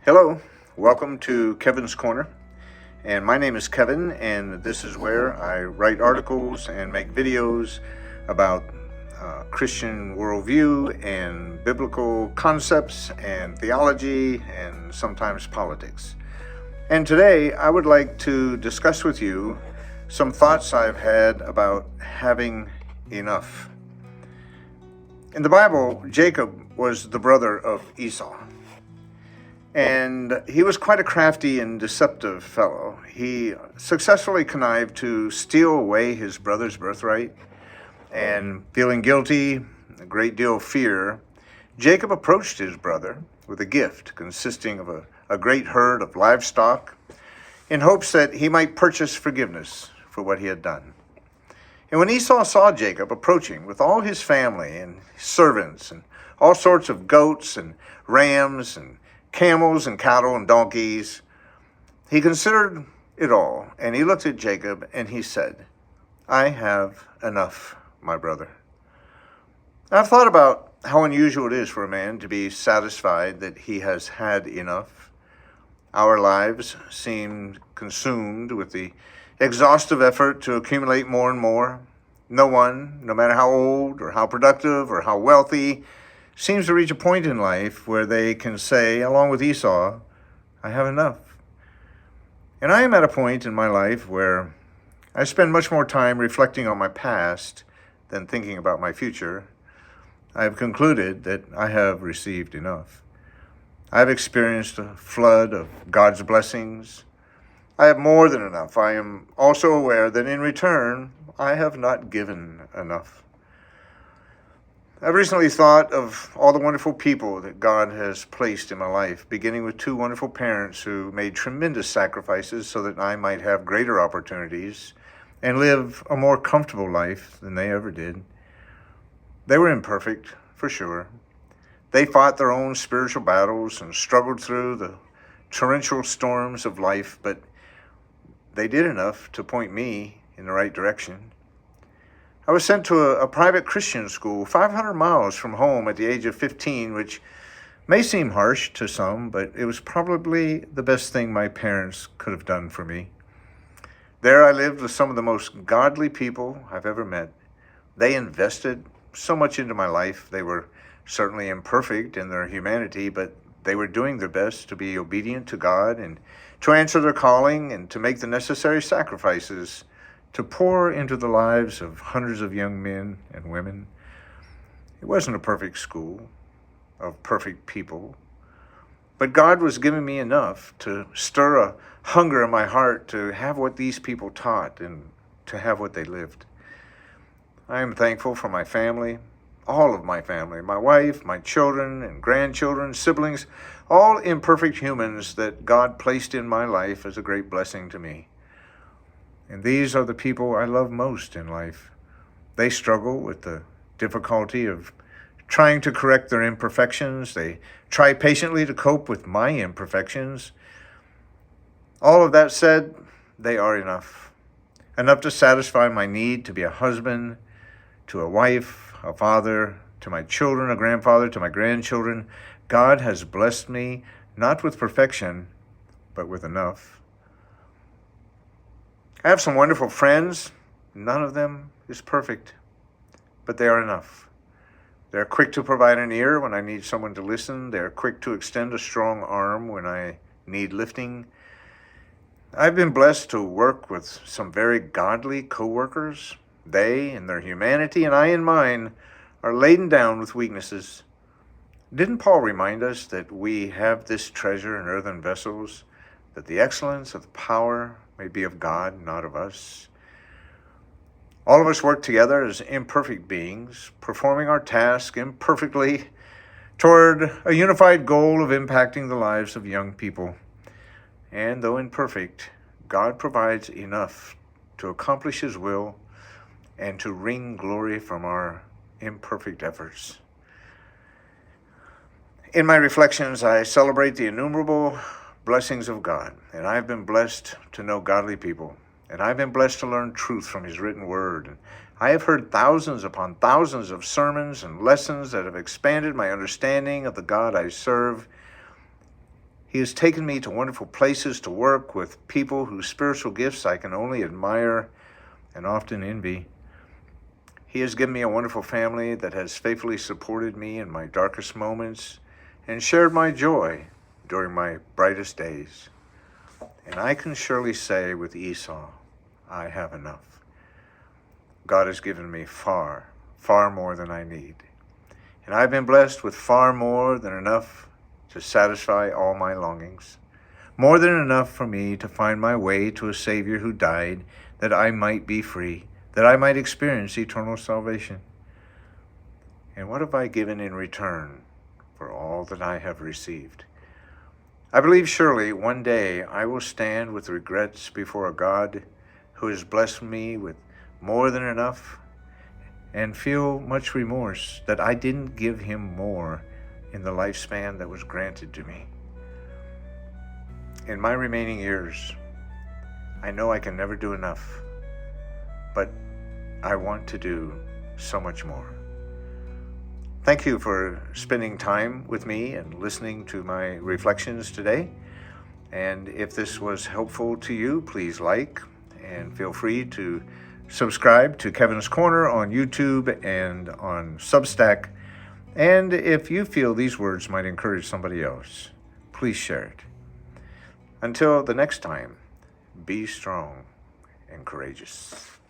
Hello, welcome to Kevin's Corner. And my name is Kevin, and this is where I write articles and make videos about Christian worldview and biblical concepts and theology and sometimes politics. And today I would like to discuss with you some thoughts I've had about having enough. In the Bible, Jacob was the brother of Esau. And he was quite a crafty and deceptive fellow. He successfully connived to steal away his brother's birthright, and feeling guilty, a great deal of fear, Jacob approached his brother with a gift consisting of a great herd of livestock in hopes that he might purchase forgiveness for what he had done. And when Esau saw Jacob approaching with all his family and servants and all sorts of goats and rams and camels and cattle and donkeys, he considered it all, and he looked at Jacob and he said, "I have enough, my brother." I've thought about how unusual it is for a man to be satisfied that he has had enough. Our lives seem consumed with the exhaustive effort to accumulate more and more. No one, no matter how old or how productive or how wealthy, seems to reach a point in life where they can say, along with Esau, "I have enough." And I am at a point in my life where I spend much more time reflecting on my past than thinking about my future. I have concluded that I have received enough. I have experienced a flood of God's blessings. I have more than enough. I am also aware that in return, I have not given enough. I've recently thought of all the wonderful people that God has placed in my life, beginning with two wonderful parents who made tremendous sacrifices so that I might have greater opportunities and live a more comfortable life than they ever did. They were imperfect, for sure. They fought their own spiritual battles and struggled through the torrential storms of life, but they did enough to point me in the right direction. I was sent to a private Christian school 500 miles from home at the age of 15, which may seem harsh to some, but it was probably the best thing my parents could have done for me. There I lived with some of the most godly people I've ever met. They invested so much into my life. They were certainly imperfect in their humanity, but they were doing their best to be obedient to God and to answer their calling and to make the necessary sacrifices to pour into the lives of hundreds of young men and women. It wasn't a perfect school of perfect people, but God was giving me enough to stir a hunger in my heart to have what these people taught and to have what they lived. I am thankful for my family, all of my family, my wife, my children and grandchildren, siblings, all imperfect humans that God placed in my life as a great blessing to me. And these are the people I love most in life. They struggle with the difficulty of trying to correct their imperfections. They try patiently to cope with my imperfections. All of that said, they are enough. Enough to satisfy my need to be a husband, to a wife, a father, to my children, a grandfather, to my grandchildren. God has blessed me not with perfection, but with enough. I have some wonderful friends. None of them is perfect, but they are enough. They're quick to provide an ear when I need someone to listen. They're quick to extend a strong arm when I need lifting. I've been blessed to work with some very godly co-workers. They, in their humanity, and I in mine, are laden down with weaknesses. Didn't Paul remind us that we have this treasure in earthen vessels, that the excellence of the power may be of God, not of us? All of us work together as imperfect beings, performing our task imperfectly toward a unified goal of impacting the lives of young people. And though imperfect, God provides enough to accomplish His will and to wring glory from our imperfect efforts. In my reflections, I celebrate the innumerable blessings of God, and I've been blessed to know godly people, and I've been blessed to learn truth from His written word. And I have heard thousands upon thousands of sermons and lessons that have expanded my understanding of the God I serve. He has taken me to wonderful places to work with people whose spiritual gifts I can only admire and often envy. He has given me a wonderful family that has faithfully supported me in my darkest moments and shared my joy during my brightest days. And I can surely say with Esau, I have enough. God has given me far, far more than I need. And I've been blessed with far more than enough to satisfy all my longings, more than enough for me to find my way to a Savior who died that I might be free, that I might experience eternal salvation. And what have I given in return for all that I have received? I believe surely one day I will stand with regrets before a God who has blessed me with more than enough and feel much remorse that I didn't give him more in the lifespan that was granted to me. In my remaining years, I know I can never do enough, but I want to do so much more. Thank you for spending time with me and listening to my reflections today. And if this was helpful to you, please like and feel free to subscribe to Kevin's Corner on YouTube and on Substack. And if you feel these words might encourage somebody else, please share it. Until the next time, be strong and courageous.